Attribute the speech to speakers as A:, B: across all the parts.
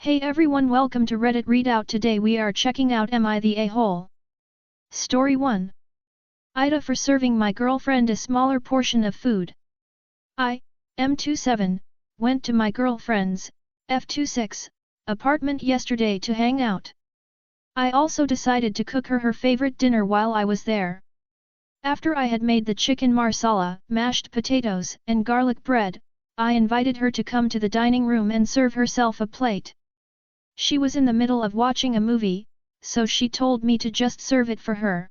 A: Hey everyone, welcome to Reddit Readout. Today we are checking out AmItheA whole. Story 1. AITA for serving my girlfriend a smaller portion of food. I, M27, went to my girlfriend's, F26, apartment yesterday to hang out. I also decided to cook her favorite dinner while I was there. After I had made the chicken marsala, mashed potatoes, and garlic bread, I invited her to come to the dining room and serve herself a plate. She was in the middle of watching a movie, so she told me to just serve it for her.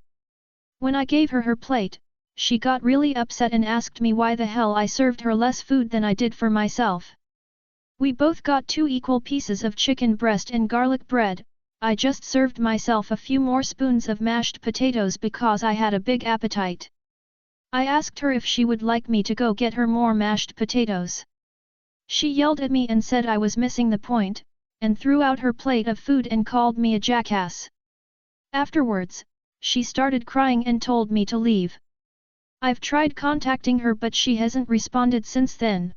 A: When I gave her plate, she got really upset and asked me why the hell I served her less food than I did for myself. We both got 2 equal pieces of chicken breast and garlic bread. I just served myself a few more spoons of mashed potatoes because I had a big appetite. I asked her if she would like me to go get her more mashed potatoes. She yelled at me and said I was missing the point, and threw out her plate of food and called me a jackass. Afterwards, she started crying and told me to leave. I've tried contacting her but she hasn't responded since then.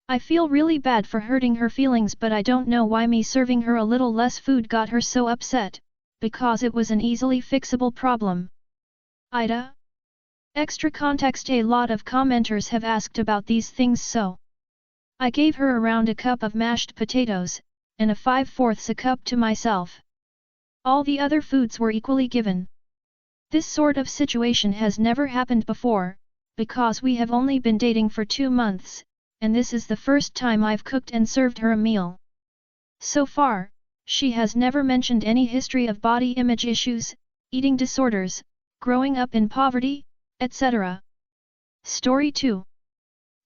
A: I feel really bad for hurting her feelings, but I don't know why me serving her a little less food got her so upset, because it was an easily fixable problem. AITA? Extra context: a lot of commenters have asked about these things, so I gave her around a cup of mashed potatoes, and a 5/4 cup to myself. All the other foods were equally given. This sort of situation has never happened before, because we have only been dating for 2 months, and this is the first time I've cooked and served her a meal. So far, she has never mentioned any history of body image issues, eating disorders, growing up in poverty, etc. Story 2.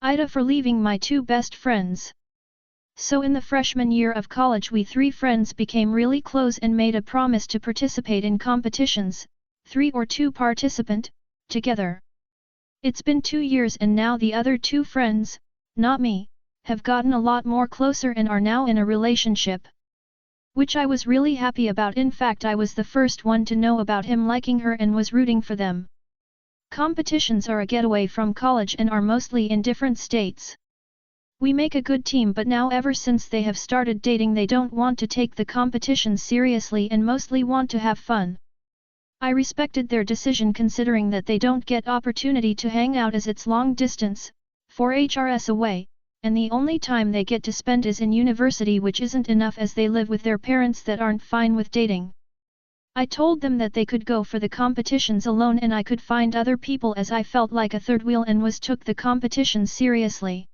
A: AITA for leaving my 2 best friends. So in the freshman year of college we 3 friends became really close and made a promise to participate in competitions, 3 or 2 participant, together. It's been 2 years and now the other 2 friends, not me, have gotten a lot more closer and are now in a relationship. Which I was really happy about. In fact, I was the first one to know about him liking her and was rooting for them. Competitions are a getaway from college and are mostly in different states. We make a good team, but now ever since they have started dating they don't want to take the competitions seriously and mostly want to have fun. I respected their decision considering that they don't get opportunity to hang out as it's long distance, 4 HRs away, and the only time they get to spend is in university, which isn't enough as they live with their parents that aren't fine with dating. I told them that they could go for the competitions alone and I could find other people as I felt like a third wheel and took the competitions seriously.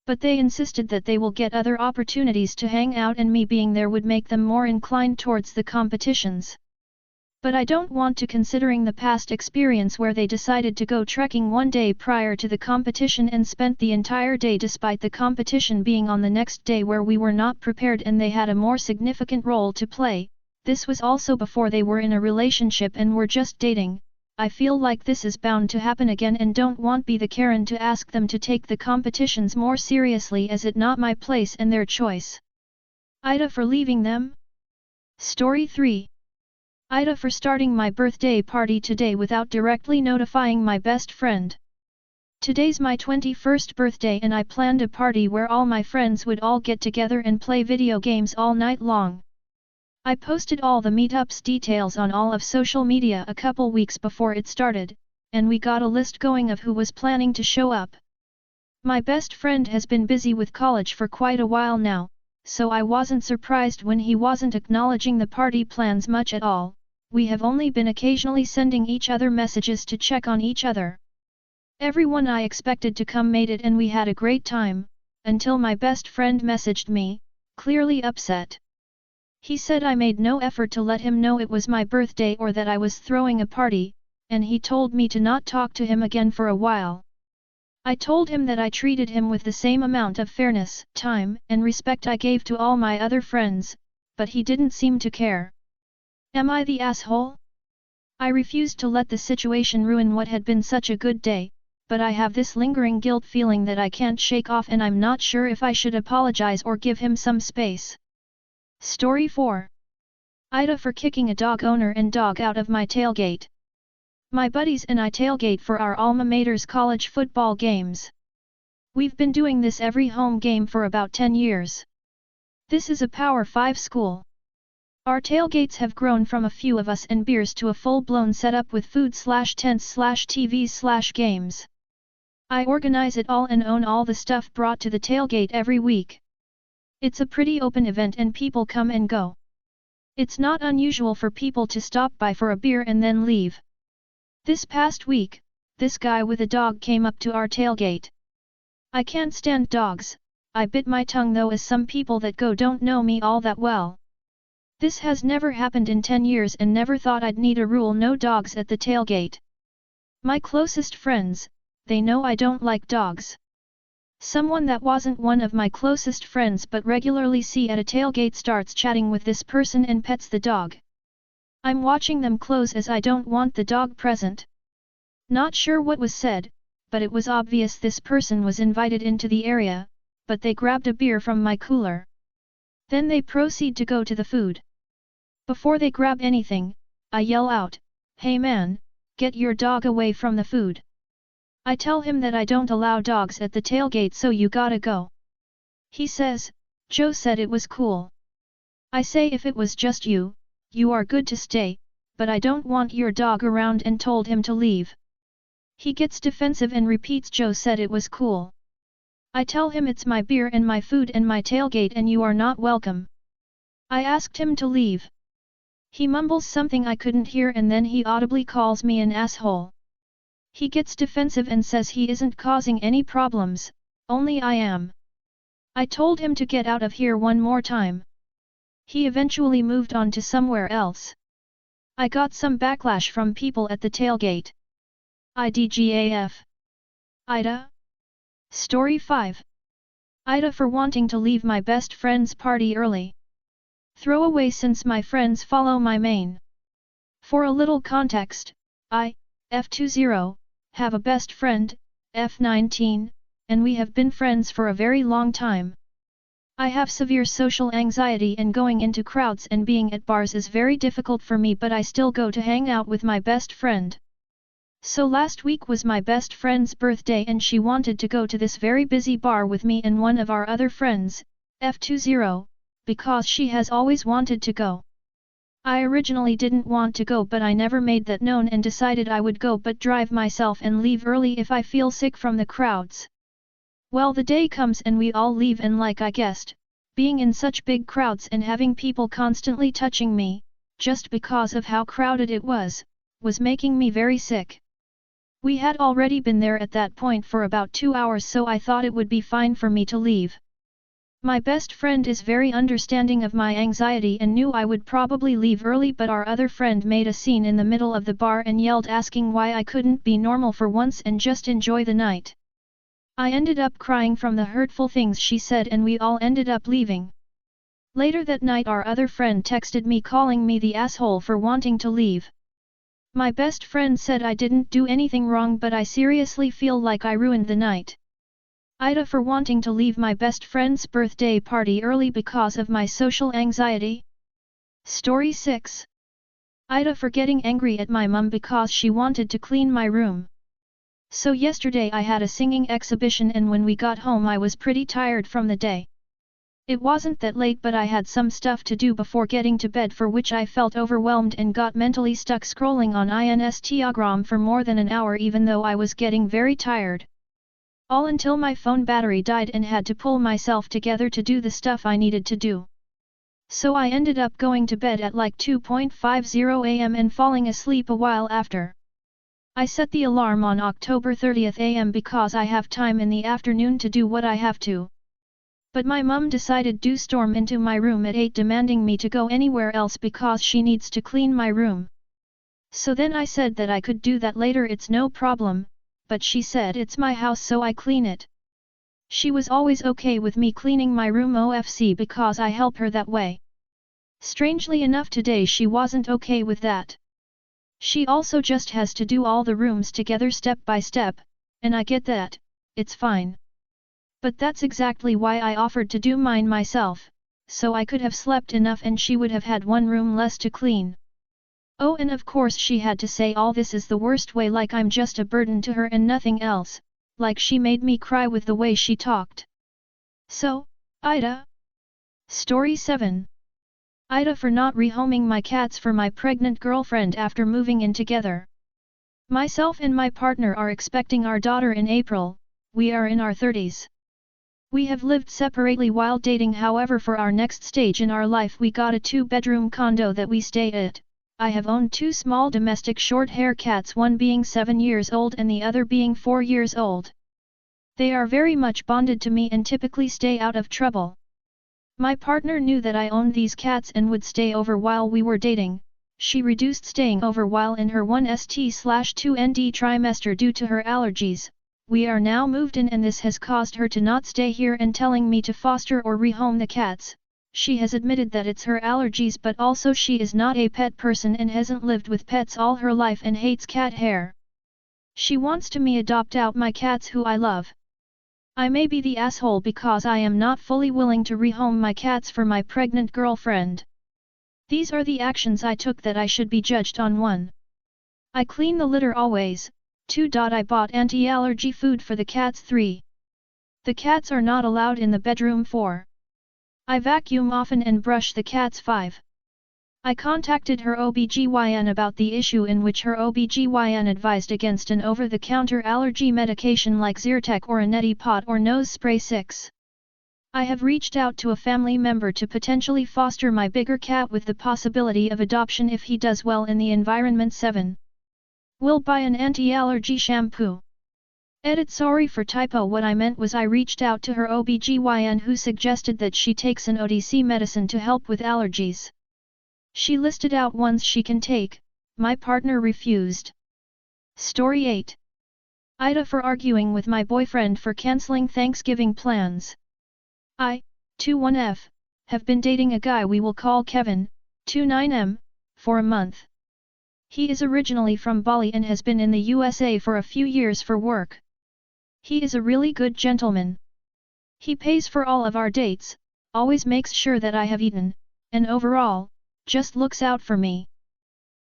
A: But they insisted that they will get other opportunities to hang out and me being there would make them more inclined towards the competitions. But I don't want to, considering the past experience where they decided to go trekking one day prior to the competition and spent the entire day despite the competition being on the next day, where we were not prepared and they had a more significant role to play. This was also before they were in a relationship and were just dating. I feel like this is bound to happen again and don't want be the Karen to ask them to take the competitions more seriously, as it not my place and their choice. AITA for leaving them. Story 3. AITA for starting my birthday party today without directly notifying my best friend. Today's my 21st birthday and I planned a party where all my friends would all get together and play video games all night long. I posted all the meetups details on all of social media a couple weeks before it started, and we got a list going of who was planning to show up. My best friend has been busy with college for quite a while now, so I wasn't surprised when he wasn't acknowledging the party plans much at all. We have only been occasionally sending each other messages to check on each other. Everyone I expected to come made it and we had a great time, until my best friend messaged me, clearly upset. He said I made no effort to let him know it was my birthday or that I was throwing a party, and he told me to not talk to him again for a while. I told him that I treated him with the same amount of fairness, time, and respect I gave to all my other friends, but he didn't seem to care. Am I the asshole? I refused to let the situation ruin what had been such a good day, but I have this lingering guilt feeling that I can't shake off and I'm not sure if I should apologize or give him some space. Story 4. AITA for kicking a dog owner and dog out of my tailgate. My buddies and I tailgate for our alma mater's college football games. We've been doing this every home game for about 10 years. This is a Power 5 school. Our tailgates have grown from a few of us and beers to a full-blown setup with food/tents/TVs/games. I organize it all and own all the stuff brought to the tailgate every week. It's a pretty open event and people come and go. It's not unusual for people to stop by for a beer and then leave. This past week, this guy with a dog came up to our tailgate. I can't stand dogs. I bit my tongue though, as some people that go don't know me all that well. This has never happened in 10 years and never thought I'd need a rule no dogs at the tailgate. My closest friends, they know I don't like dogs. Someone that wasn't one of my closest friends but regularly see at a tailgate starts chatting with this person and pets the dog. I'm watching them close as I don't want the dog present. Not sure what was said, but it was obvious this person was invited into the area, but they grabbed a beer from my cooler. Then they proceed to go to the food. Before they grab anything, I yell out, "Hey man, get your dog away from the food." I tell him that I don't allow dogs at the tailgate, so you gotta go. He says, "Joe said it was cool." I say if it was just you, you are good to stay, but I don't want your dog around and told him to leave. He gets defensive and repeats Joe said it was cool. I tell him it's my beer and my food and my tailgate and you are not welcome. I asked him to leave. He mumbles something I couldn't hear and then he audibly calls me an asshole. He gets defensive and says he isn't causing any problems, only I am. I told him to get out of here one more time. He eventually moved on to somewhere else. I got some backlash from people at the tailgate. IDGAF. AITA. Story 5. AITA for wanting to leave my best friend's party early. Throwaway since my friends follow my main. For a little context, I, F20, have a best friend, F19, and we have been friends for a very long time. I have severe social anxiety and going into crowds and being at bars is very difficult for me, but I still go to hang out with my best friend. So last week was my best friend's birthday and she wanted to go to this very busy bar with me and one of our other friends, F20, because she has always wanted to go. I originally didn't want to go, but I never made that known and decided I would go but drive myself and leave early if I feel sick from the crowds. Well, the day comes and we all leave, and like I guessed, being in such big crowds and having people constantly touching me, just because of how crowded it was making me very sick. We had already been there at that point for about 2 hours, so I thought it would be fine for me to leave. My best friend is very understanding of my anxiety and knew I would probably leave early, but our other friend made a scene in the middle of the bar and yelled asking why I couldn't be normal for once and just enjoy the night. I ended up crying from the hurtful things she said and we all ended up leaving. Later that night our other friend texted me calling me the asshole for wanting to leave. My best friend said I didn't do anything wrong, but I seriously feel like I ruined the night. AITA for wanting to leave my best friend's birthday party early because of my social anxiety. Story 6. AITA for getting angry at my mum because she wanted to clean my room. So yesterday I had a singing exhibition and when we got home I was pretty tired from the day. It wasn't that late, but I had some stuff to do before getting to bed, for which I felt overwhelmed and got mentally stuck scrolling on Instagram for more than an hour even though I was getting very tired. All until my phone battery died and had to pull myself together to do the stuff I needed to do. So I ended up going to bed at like 2:50 am and falling asleep a while after. I set the alarm on October 30th am because I have time in the afternoon to do what I have to. But my mum decided to storm into my room at 8 demanding me to go anywhere else because she needs to clean my room. So then I said that I could do that later, it's no problem, but she said it's my house so I clean it. She was always okay with me cleaning my room OFC because I help her that way. Strangely enough today she wasn't okay with that. She also just has to do all the rooms together step by step, and I get that, it's fine. But that's exactly why I offered to do mine myself, so I could have slept enough and she would have had one room less to clean. Oh, and of course she had to say all this is the worst way, like I'm just a burden to her and nothing else, like she made me cry with the way she talked. So, AITA, Story 7. AITA for not rehoming my cats for my pregnant girlfriend after moving in together. Myself and my partner are expecting our daughter in April. We are in our 30s. We have lived separately while dating, however for our next stage in our life we got a 2-bedroom condo that we stay at. I have owned 2 small domestic short-hair cats, one being 7 years old and the other being 4 years old. They are very much bonded to me and typically stay out of trouble. My partner knew that I owned these cats and would stay over while we were dating. She reduced staying over while in her 1st/2nd trimester due to her allergies. We are now moved in and this has caused her to not stay here and telling me to foster or rehome the cats. She has admitted that it's her allergies, but also she is not a pet person and hasn't lived with pets all her life and hates cat hair. She wants to me adopt out my cats who I love. I may be the asshole because I am not fully willing to rehome my cats for my pregnant girlfriend. These are the actions I took that I should be judged on. 1. I clean the litter always. 2. I bought anti-allergy food for the cats. 3. The cats are not allowed in the bedroom. 4. I vacuum often and brush the cats. 5. I contacted her OBGYN about the issue, in which her OBGYN advised against an over-the-counter allergy medication like Zyrtec or a neti pot or nose spray. 6. I have reached out to a family member to potentially foster my bigger cat with the possibility of adoption if he does well in the environment. 7. Will buy an anti-allergy shampoo. Edit. Sorry for typo, what I meant was I reached out to her OBGYN who suggested that she takes an OTC medicine to help with allergies. She listed out ones she can take. My partner refused. Story 8. AITA for arguing with my boyfriend for cancelling Thanksgiving plans. I, 21F, have been dating a guy we will call Kevin, 29M, for a month. He is originally from Bali and has been in the USA for a few years for work. He is a really good gentleman. He pays for all of our dates, always makes sure that I have eaten, and overall, just looks out for me.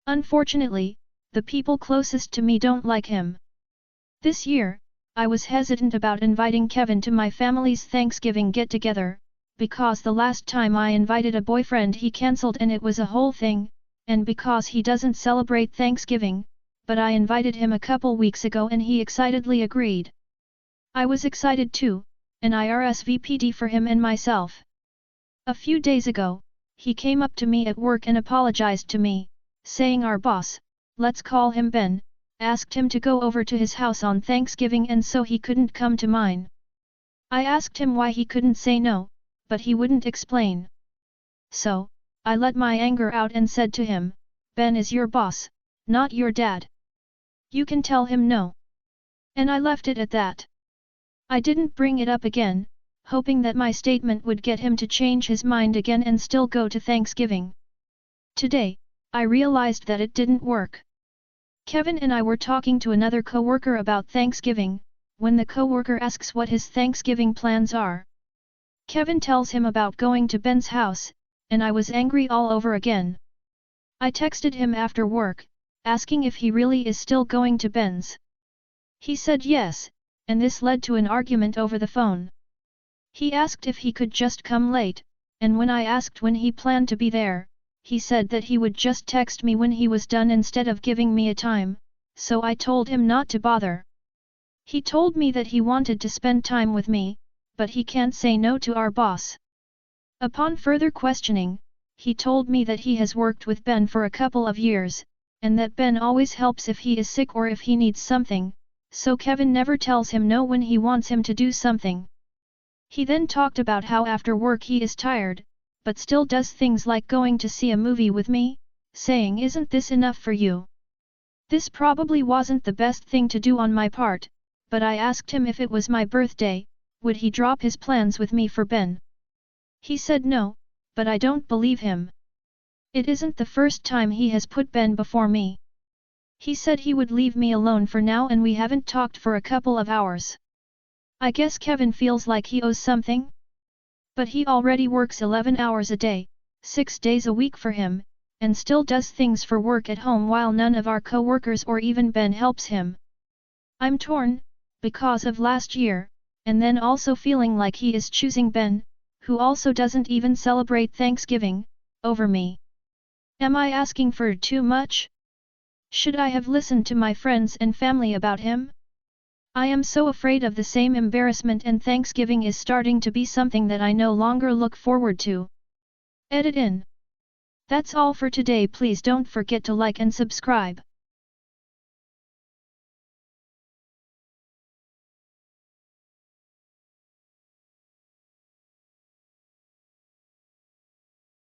A: Unfortunately, the people closest to me don't like him. This year, I was hesitant about inviting Kevin to my family's Thanksgiving get-together, because the last time I invited a boyfriend he cancelled and it was a whole thing, and because he doesn't celebrate Thanksgiving, but I invited him a couple weeks ago and he excitedly agreed. I was excited too, and I RSVP'd for him and myself. A few days ago, he came up to me at work and apologized to me, saying our boss, let's call him Ben, asked him to go over to his house on Thanksgiving and so he couldn't come to mine. I asked him why he couldn't say no, but he wouldn't explain. So, I let my anger out and said to him, Ben is your boss, not your dad. You can tell him no. And I left it at that. I didn't bring it up again, hoping that my statement would get him to change his mind again and still go to Thanksgiving. Today, I realized that it didn't work. Kevin and I were talking to another coworker about Thanksgiving, when the coworker asks what his Thanksgiving plans are. Kevin tells him about going to Ben's house, and I was angry all over again. I texted him after work, asking if he really is still going to Ben's. He said yes, and this led to an argument over the phone. He asked if he could just come late, and when I asked when he planned to be there, he said that he would just text me when he was done instead of giving me a time, so I told him not to bother. He told me that he wanted to spend time with me, but he can't say no to our boss. Upon further questioning, he told me that he has worked with Ben for a couple of years, and that Ben always helps if he is sick or if he needs something, so Kevin never tells him no when he wants him to do something. He then talked about how after work he is tired, but still does things like going to see a movie with me, saying isn't this enough for you? This probably wasn't the best thing to do on my part, but I asked him if it was my birthday, would he drop his plans with me for Ben? He said no, but I don't believe him. It isn't the first time he has put Ben before me. He said he would leave me alone for now and we haven't talked for a couple of hours. I guess Kevin feels like he owes something? But he already works 11 hours a day, 6 days a week for him, and still does things for work at home while none of our co-workers or even Ben helps him. I'm torn, because of last year, and then also feeling like he is choosing Ben, who also doesn't even celebrate Thanksgiving, over me. Am I asking for too much? Should I have listened to my friends and family about him? I am so afraid of the same embarrassment, and Thanksgiving is starting to be something that I no longer look forward to. Edit in. That's all for today. Please don't forget to like and subscribe.